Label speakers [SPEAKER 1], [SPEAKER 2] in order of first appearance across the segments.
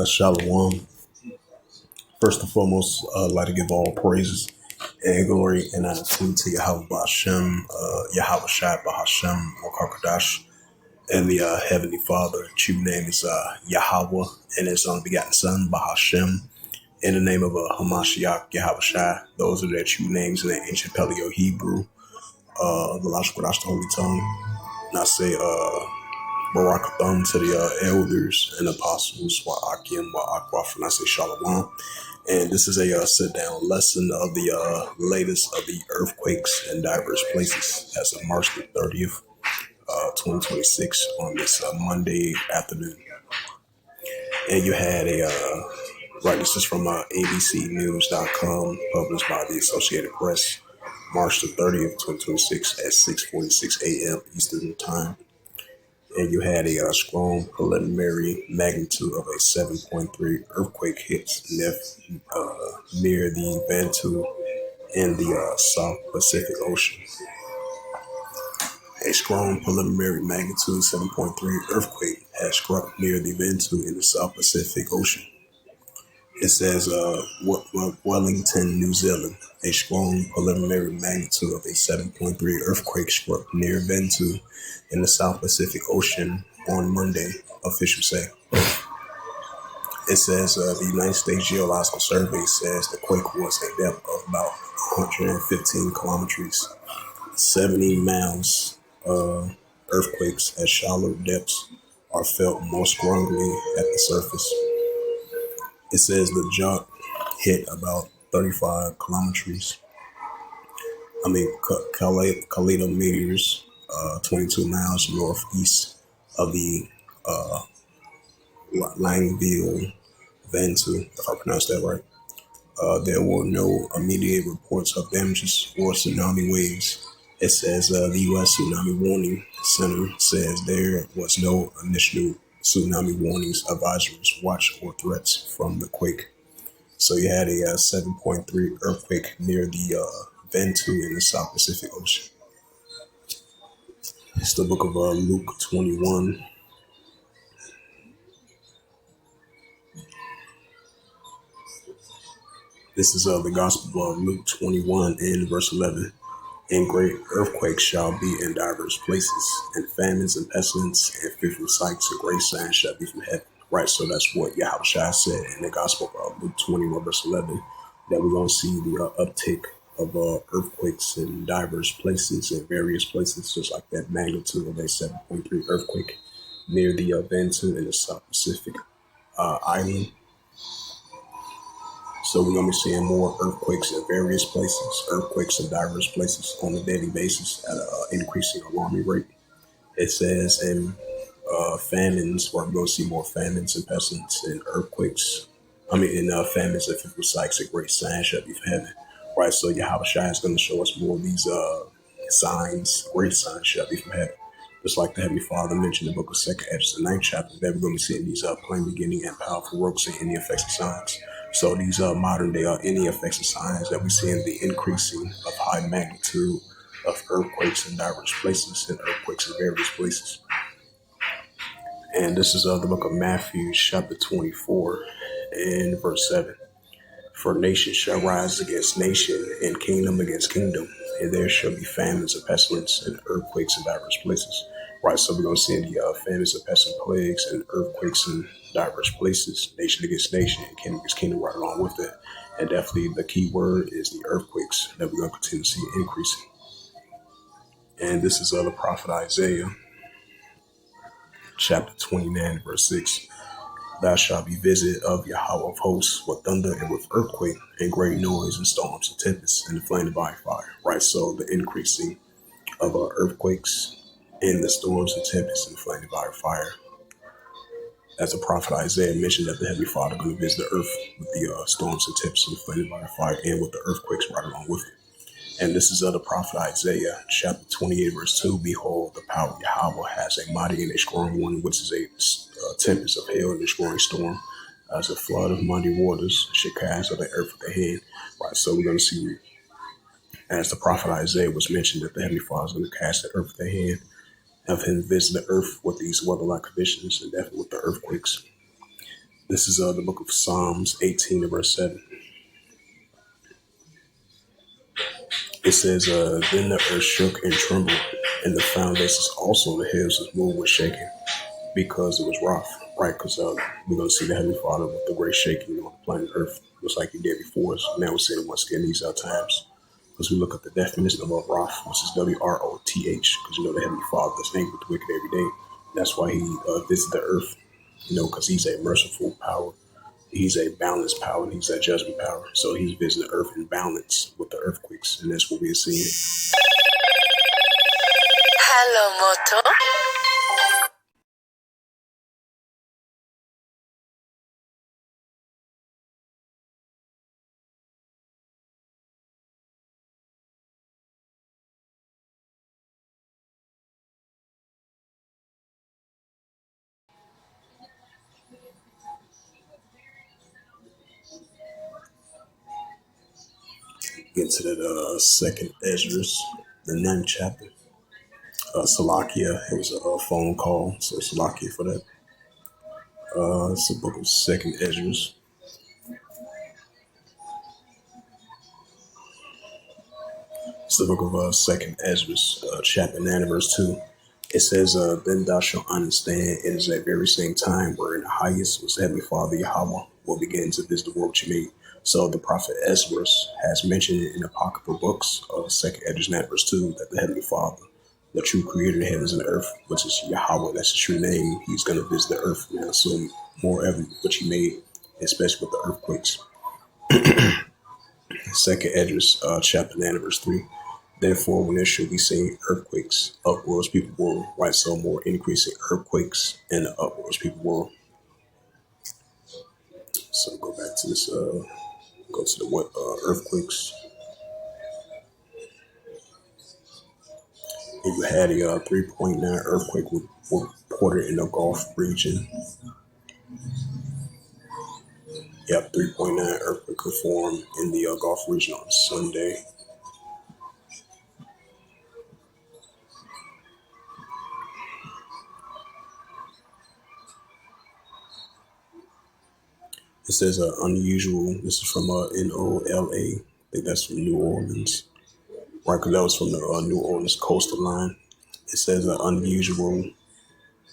[SPEAKER 1] Shalom. First and foremost, I'd like to give all praises and glory and honor to Yahweh Bashem, Yahweh Shai Bahashem, Wakakadash, and the Heavenly Father. True name is Yahweh, and His only begotten Son, Bahashem. In the name of Hamashiach, Yahweh Shai. Those are their true names in the ancient Paleo Hebrew, the logical Qur'an, the Holy Tongue. And I say, Barakatham to the elders and apostles, Wa'akim, Wa'akwaf, and I say Shalom. And this is a sit-down lesson of the latest of the earthquakes in diverse places as of March the 30th, 2026 on this Monday afternoon. And you had this is from abcnews.com, published by the Associated Press, March the 30th, 2026 at 6:46 a.m. Eastern Time. And you had a strong preliminary magnitude of a 7.3 earthquake hit near the Vanuatu in the South Pacific Ocean. A strong preliminary magnitude 7.3 earthquake has struck near the Vanuatu in the South Pacific Ocean. It says Wellington, New Zealand. A strong preliminary magnitude of a 7.3 earthquake struck near Vanuatu in the South Pacific Ocean on Monday, officials say. It says the United States Geological Survey says the quake was a depth of about 115 kilometers, 70 miles. Earthquakes at shallow depths are felt more strongly at the surface. It says the jock hit about 35 kilometers. Kilometers, 22 miles northeast of the Langville, Vanuatu, if I pronounced that right. There were no immediate reports of damages or tsunami waves. It says the U.S. Tsunami Warning Center says there was no initial tsunami warnings, advisories, watch, or threats from the quake. So you had a 7.3 earthquake near the Vanuatu in the South Pacific Ocean. It's the book of Luke 21. This is the Gospel of Luke 21 and verse 11. And great earthquakes shall be in divers places, and famines and pestilence and fearful sights and great signs shall be from heaven. Right, so that's what Yahweh Shai said in the Gospel of Luke 21, verse 11, that we're going to see the uptick of earthquakes in diverse places, in various places, just like that magnitude of a 7.3 earthquake near the Vanuatu in the South Pacific island. So we're going to be seeing more earthquakes in various places, earthquakes in diverse places on a daily basis at an increasing alarming rate. It says in famines, we're going to see more famines and pestilence and earthquakes. Famines and fearful sights and great signs shall be from heaven. Right, so Yahweh Shai is going to show us more of these signs, great signs shall be from heaven. Just like the Heavenly Father mentioned in the book of 2nd Esdras, the 9th chapter, that we're going to be seeing these plain beginning and powerful works and any effects and signs. So these modern day any effects and signs that we see in the increasing of high magnitude of earthquakes in diverse places and earthquakes in various places. And this is the book of Matthew, chapter 24 and verse 7. For nation shall rise against nation, and kingdom against kingdom, and there shall be famines and pestilence and earthquakes in diverse places. Right, so we're going to see the famines and pestilence, plagues and earthquakes in diverse places, nation against nation, and kingdom against kingdom right along with it. And definitely the key word is the earthquakes that we're going to continue to see increasing. And this is the prophet Isaiah, chapter 29, verse 6. Thou shalt be visited of Yahweh of hosts with thunder and with earthquake and great noise and storms and tempests and the flame of fire. Right, so the increasing of earthquakes and the storms and tempests and the flame of fire. As the prophet Isaiah mentioned that the Heavenly Father going to visit the earth with the storms and tempests and the flame of fire and with the earthquakes right along with it. And this is the prophet Isaiah, chapter 28, verse 2. Behold, the power of Yahweh has a mighty and a strong one, which is a tempest of hail and a destroying storm, as a flood of mighty waters, should cast of the earth with the hand. Right, so we're going to see as the prophet Isaiah was mentioned that the Heavenly Father is going to cast the earth with their hand, have him visit the earth with these weather-like conditions and definitely with the earthquakes. This is the book of Psalms 18 and verse 7. It says, then the earth shook and trembled, and the foundations also of the hills was moved with shaking, because it was rough, right? Because we're going to see the Heavenly Father with the great shaking on the planet Earth, just like he did before us. Now we're seeing it once again these times. As we look at the definition of Roth, which is Wroth, because the Heavenly Father is angry with the wicked every day. That's why he visits the earth, because he's a merciful power. He's a balanced power, and he's a judgment power. So he's visiting the earth in balance with the earthquakes, and that's what we're seeing.
[SPEAKER 2] Hello, Moto.
[SPEAKER 1] Get to that second Esdras, the 9th chapter. Salakia, it was a phone call, so Salakia for that. It's the book of Second Esdras. It's the book of Second Esdras, chapter 9 and verse 2. It says, then thou shalt understand it is that very same time wherein the highest was Heavenly Father Yahweh will begin to visit the world which he made. So the prophet Esdras has mentioned in apocryphal books of Second Esdras 9 verse 2 that the Heavenly Father, the true creator of the heavens and the earth, which is Yahweh, that's his true name, he's going to visit the earth now. So more evident which he made, especially with the earthquakes. Second Esdras, chapter 9 verse 3. Therefore, when there shall be seen earthquakes, uproars people will, right? So more increasing earthquakes and the uproars people will. So go back to this, go to the what earthquakes. And you had a 3.9 earthquake reported in the Gulf region. Yep, 3.9 earthquake formed in the Gulf region on Sunday. It says unusual. This is from NOLA. I think that's from New Orleans. Right, because that was from the New Orleans coastal line. It says an unusual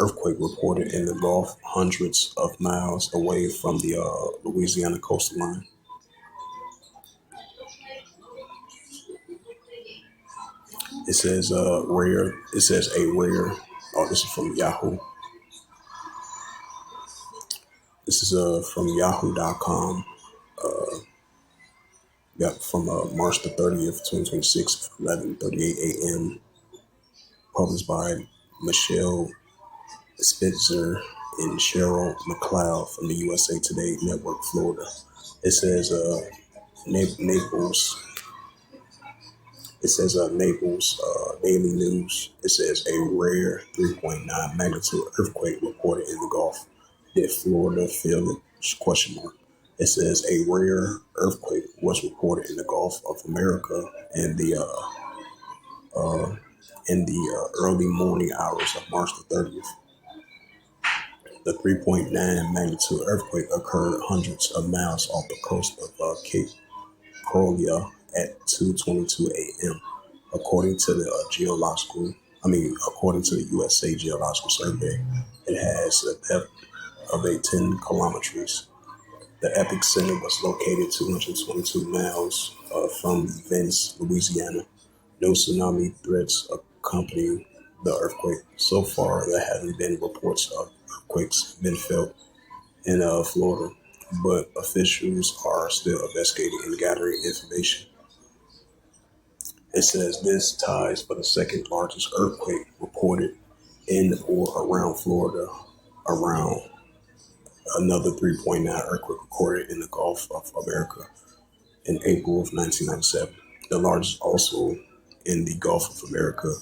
[SPEAKER 1] earthquake reported in the Gulf, hundreds of miles away from the Louisiana coastal line. It says rare. It says a rare. Oh, this is from Yahoo. This is from Yahoo.com. Got from March the 30th, 2026, 11:38 a.m. Published by Michelle Spitzer and Cheryl McLeod from the USA Today Network, Florida. It says Naples. It says Naples Daily News. It says a rare 3.9 magnitude earthquake reported in the Gulf. Did Florida feel it? Question mark. It says a rare earthquake was reported in the Gulf of America in the early morning hours of March the 30th. The 3.9 magnitude earthquake occurred hundreds of miles off the coast of Cape Collier at 2:22 a.m. According to the according to the USA Geological Survey, it has a depth of 10 kilometers. The epicenter was located 222 miles from Venice, Louisiana. No tsunami threats accompany the earthquake. So far, there haven't been reports of earthquakes been felt in Florida, but officials are still investigating and gathering information. It says this ties for the second largest earthquake reported in or around Florida, around another 3.9 earthquake recorded in the Gulf of America in April of 1997. The largest also in the Gulf of America,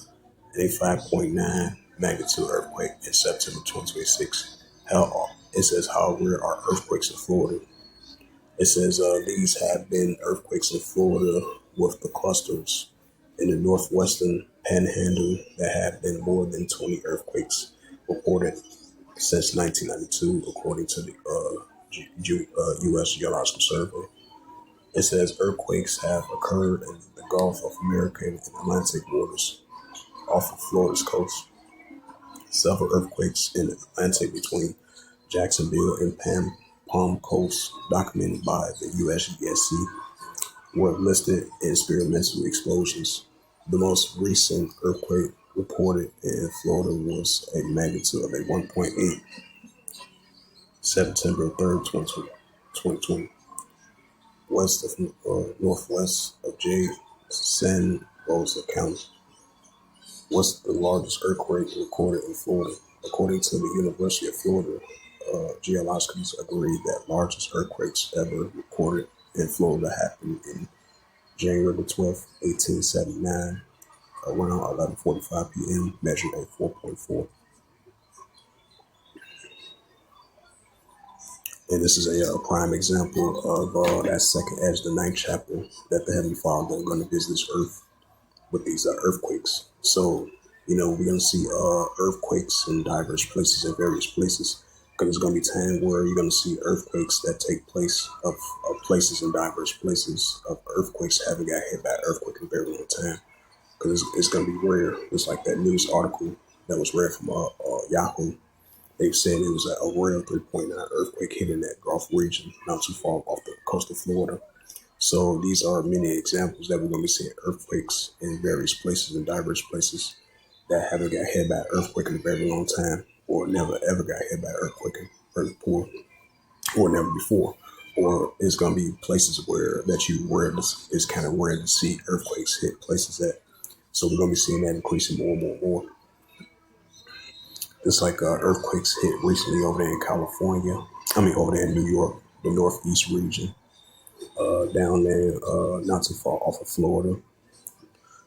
[SPEAKER 1] a 5.9 magnitude earthquake in September 2026. It says how rare are earthquakes in Florida. It says these have been earthquakes in Florida with the clusters in the northwestern panhandle. There have been more than 20 earthquakes reported since 1992, according to the U.S. Geological Survey. It says earthquakes have occurred in the Gulf of America and Atlantic waters off of Florida's coast. Several earthquakes in the Atlantic between Jacksonville and Palm Coast, documented by the USGSC, were listed as experimental explosions. The most recent earthquake reported in Florida was a magnitude of a 1.8, September 3rd, 2020, west of northwest of San Rosa County. Was the largest earthquake recorded in Florida. According to the University of Florida, geologists agree that largest earthquakes ever recorded in Florida happened in January the 12th, 1879, around 11:45 p.m., measured at 4.4. And this is a prime example of that second Ezra, the ninth chapter, that the Heavenly Father is going to visit this earth with these earthquakes. So, we're going to see earthquakes in diverse places, in various places, because there's going to be time where you're going to see earthquakes that take place of places in diverse places, of earthquakes haven't got hit by an earthquake in a very long time, because it's going to be rare. It's like that news article that was read from Yahoo. They said it was a rare 3.9 earthquake hitting that Gulf region, not too far off the coast of Florida. So these are many examples that we're going to be seeing earthquakes in various places, in diverse places, that haven't got hit by an earthquake in a very long time, or never ever got hit by an earthquake or never before. Or it's going to be places where it's kind of rare to see earthquakes hit places at. So we're going to be seeing that increasing more and more and more. It's like earthquakes hit recently over there in California. Over there in New York, the Northeast region. Down there, not too far off of Florida.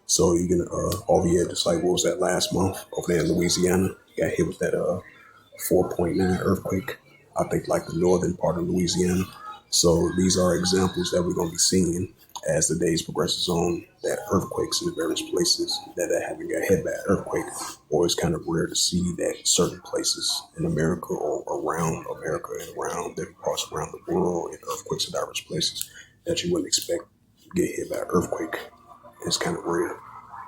[SPEAKER 1] So you can, over here, just like what was that last month over there in Louisiana, you got hit with that 4.9 earthquake. I think like the northern part of Louisiana. So these are examples that we're going to be seeing as the days progresses on, that earthquakes in various places that haven't got hit by an earthquake, or it's kind of rare to see that certain places in America or around America and around different parts around the world in earthquakes in diverse places that you wouldn't expect to get hit by an earthquake. It's kind of rare,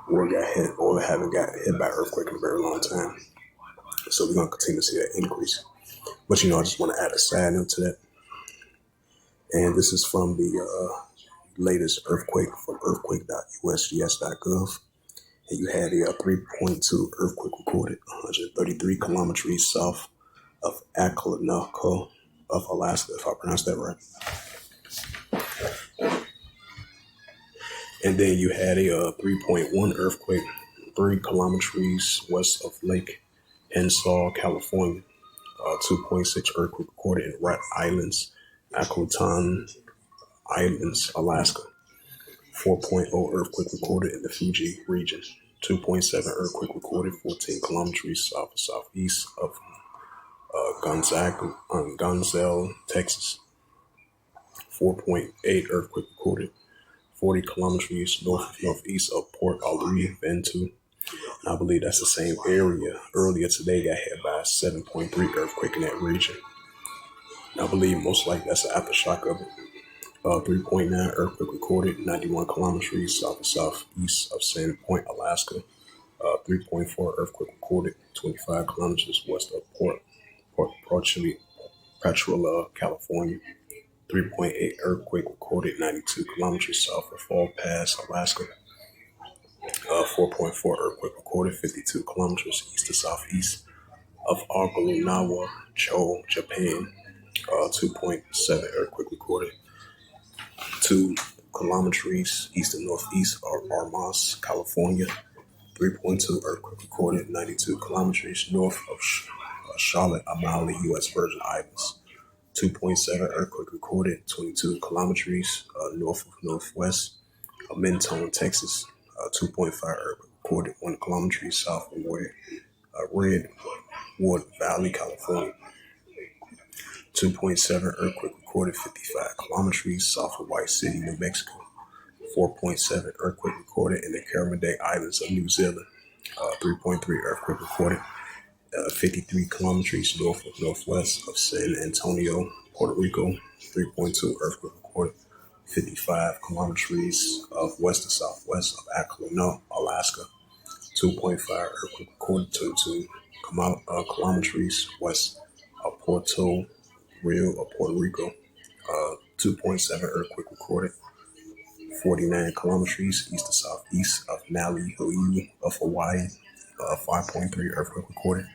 [SPEAKER 1] or got hit or haven't got hit by an earthquake in a very long time. So we're going to continue to see that increase. But I just want to add a side note to that. And this is from the latest earthquake from earthquake.usgs.gov. And you had a 3.2 earthquake recorded 133 kilometers south of Aklanaco of Alaska, if I pronounced that right. And then you had a 3.1 earthquake 3 kilometers west of Lake Henshaw, California. 2.6 earthquake recorded in Rat Islands, Akwatan Islands, Alaska. 4.0 earthquake recorded in the Fuji region. 2.7 earthquake recorded 14 kilometers southeast of Gonzalo, Texas. 4.8 earthquake recorded 40 kilometers northeast of Port Aluri, Ventu. And I believe that's the same area. Earlier today got hit by a 7.3 earthquake in that region. And I believe most likely that's an aftershock of it. 3.9 earthquake recorded 91 kilometers southeast of Sand Point, Alaska. 3.4 earthquake recorded 25 kilometers west of Port Petrola, California. 3.8 earthquake recorded 92 kilometers south of Fall Pass, Alaska. 4.4 earthquake recorded 52 kilometers east to southeast of Agurunawa, Japan. 2.7 earthquake recorded 2 kilometers east and northeast of Armas, California. 3.2 earthquake recorded 92 kilometers north of Charlotte, Amalie, U.S. Virgin Islands. 2.7 earthquake recorded 22 kilometers north of northwest of Mentone, Texas. 2.5 earthquake recorded 1 kilometer south of Redwood Valley, California. 2.7 earthquake recorded 55 kilometers south of White City, New Mexico. 4.7 earthquake recorded in the Kermadec Islands of New Zealand. 3.3 earthquake recorded 53 kilometers north of northwest of San Antonio, Puerto Rico. 3.2 earthquake recorded 55 kilometers of west to southwest of Acolino, Alaska. 2.5 earthquake recorded 22 kilometers west of Puerto Real of Puerto Rico. 2.7 earthquake recorded 49 kilometers east to southeast of Nalihoyu of Hawaii. 5.3 earthquake recorded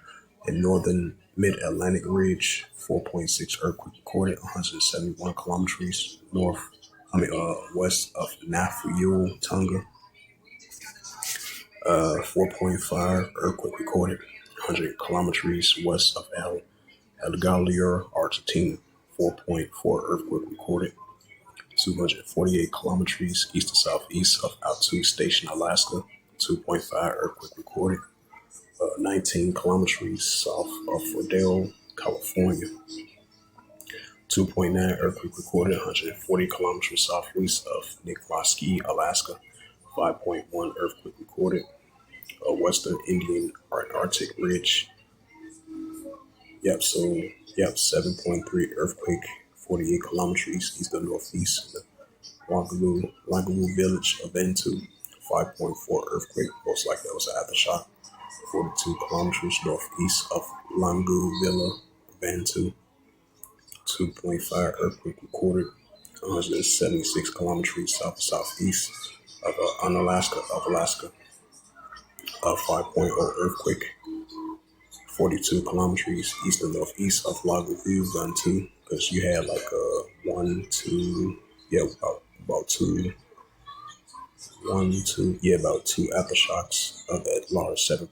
[SPEAKER 1] in northern mid-Atlantic ridge. 4.6 earthquake recorded 171 kilometers west of Nafuyu, Tonga. 4.5 earthquake recorded 100 kilometers west of El Gallier, Argentina. 4.4 earthquake recorded 248 kilometers east to southeast of Altus Station, Alaska. 2.5 earthquake recorded 19 kilometers south of Rodeo, California. 2.9 earthquake recorded 140 kilometers southwest of Nikolsky, Alaska. 5.1 earthquake recorded western Indian Arctic Ridge. 7.3 earthquake 48 kilometers east of northeast of Langaloo village of Bantu. 5.4 earthquake, most likely that was an aftershock. 42 kilometers northeast of Langu Villa, Bantu. 2.5 earthquake recorded 176 kilometers southeast of Alaska. 5.0 earthquake 42 kilometers east and northeast of Lago View, Bantu, because you had like about two aftershocks of that large 7.3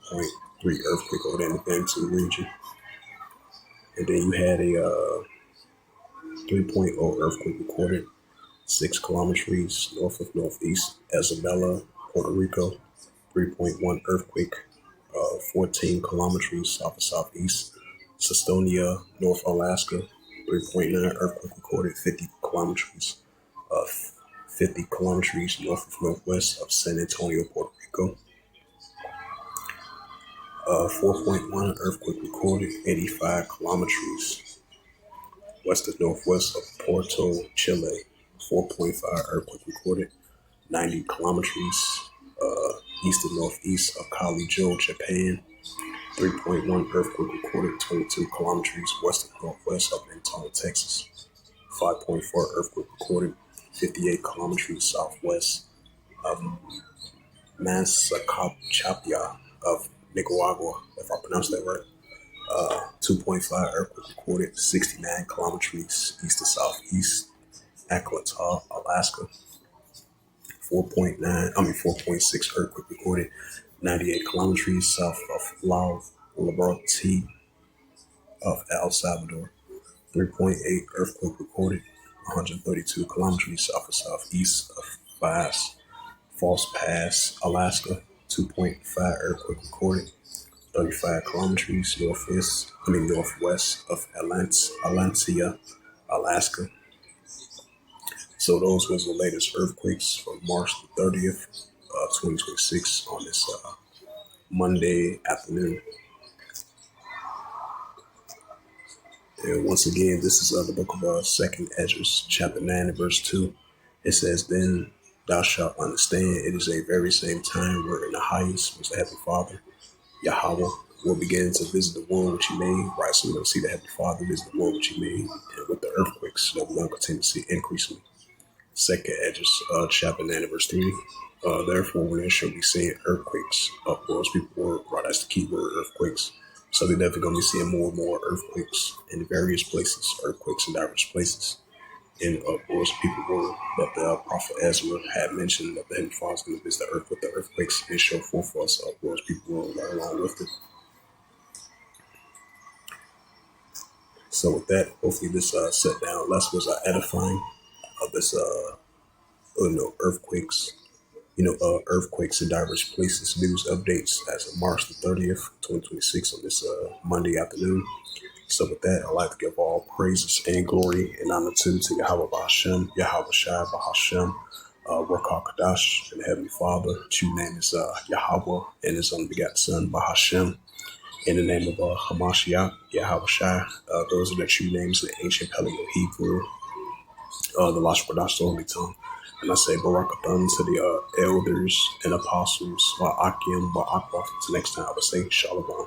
[SPEAKER 1] earthquake over there in the Bantu region. And then you had a 3.0 earthquake recorded 6 kilometers north of northeast Isabela, Puerto Rico. 3.1 earthquake 14 kilometers south of southeast Sestonia, North Alaska. 3.9 earthquake recorded 50 kilometers north of northwest of San Antonio, Puerto Rico. 4.1 earthquake recorded 85 kilometers west of northwest of Porto, Chile. 4.5 earthquake recorded 90 kilometers east and northeast of Kalijo, Japan. 3.1 earthquake recorded 22 kilometers west and northwest of Antona, Texas. 5.4 earthquake recorded 58 kilometers southwest of Mansacapia of Nicaragua, if I pronounced that right. 2.5 earthquake recorded 69 kilometers east to southeast Aklataw, Alaska. 4.6 earthquake recorded 98 kilometers south of La Liberté of El Salvador. 3.8 earthquake recorded 132 kilometers south of southeast of False Pass, Alaska. 2.5 earthquake recorded 35 kilometers northwest of Atlantia, Alaska. So those was the latest earthquakes from March the 30th, 2026 on this Monday afternoon. And once again, this is the book of 2nd Esdras, chapter 9 and verse 2. It says, "Then thou shalt understand it is a very same time wherein the highest was the Heavenly Father, Yahweh, will begin to visit the world which he made." Right, so we're going to see the Heavenly Father visit the world which he made, and with the earthquakes that we're going to continue to see increasingly. 2nd Esdras, chapter 9 and verse 3. Therefore, when there shall be seen earthquakes, uproars, people were, right, that's the key word, earthquakes. So we're definitely going to be seeing more and more earthquakes in various places, earthquakes in diverse places. And uproars, people were, that the prophet Ezra had mentioned that the Heavenly Father is going to visit the earth with the earthquakes and show forth for us uproars, people were right along with it. So with that, hopefully this set down lesson was edifying of this earthquakes, earthquakes in diverse places, news updates as of March the 30th, 2026 on this Monday afternoon. So with that, I'd like to give all praises and glory and honor to Yahweh Bahashem, Yahweh Shai Bahashem, Ruach HaKodesh, and the Heavenly Father. True name is Yahweh, and His unbegotten Son, Bahashem. In the name of Hamashiach, Yahweh Shai. Those are the true names of the ancient Paleo-Hebrew, the Lashon Kodash, the Holy Tongue. And I say Barakathon to the elders and apostles, Akim, Ba'akwa. Until next time, I would say Shalom.